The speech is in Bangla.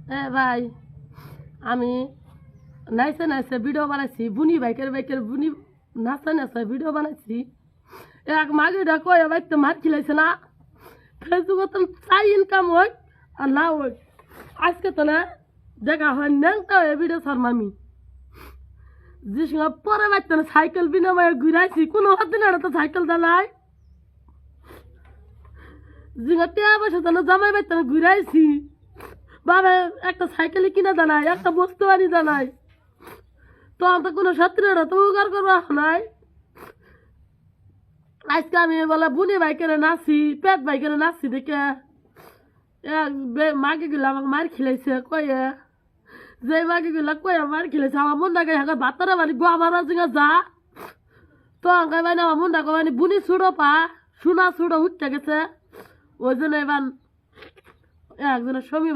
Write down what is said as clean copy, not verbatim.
ভাই আমি নাইসে নাইসে ভিডিও বানাইছি বুনি বাইকের বুনি নাচা নাচা ভিডিও বানাইছি এক মাগিটা কয়ে ভাই তো মার খিলাইছে না ফেসবুকে তো চাই ইনকাম হোক আর না হোক আজকে তো না দেখা হয় ন্যাংটা হয়ে ভিডিও সারমামি যে সঙ্গে পরে বাড়তে না সাইকেল বিনাময়ে ঘুরাইছি কোনো দিন তো সাইকেল চালাই জিঙ্গা টিয়া বসে তো জামাই বাড়তে না ঘুরাইছি বাবা একটা সাইকেলে কিনে জানাই একটা বস্তু আনি জানাই তো আমার কোনো ছাত্রীরা তো উগার করবা নাই আজকে আমি বলে বুনি বাইকের নাচি পেট বাইকের নাচি দেখে মাকে গুলো আমাকে মার খিলাইছে কয়ে যে মাকে গুলা কয়ে মার খিলাইছে আমার মন ডাকে হাঁকা বাতারা মানে গো আমার জিঙ্গা যা তো আঁকাই মানে আমার মন ডাকে মানে বুনি ছুড়ো পা সোনা ছুড়ো উঠতে গেছে ওই জন্য এবার একজনের সমী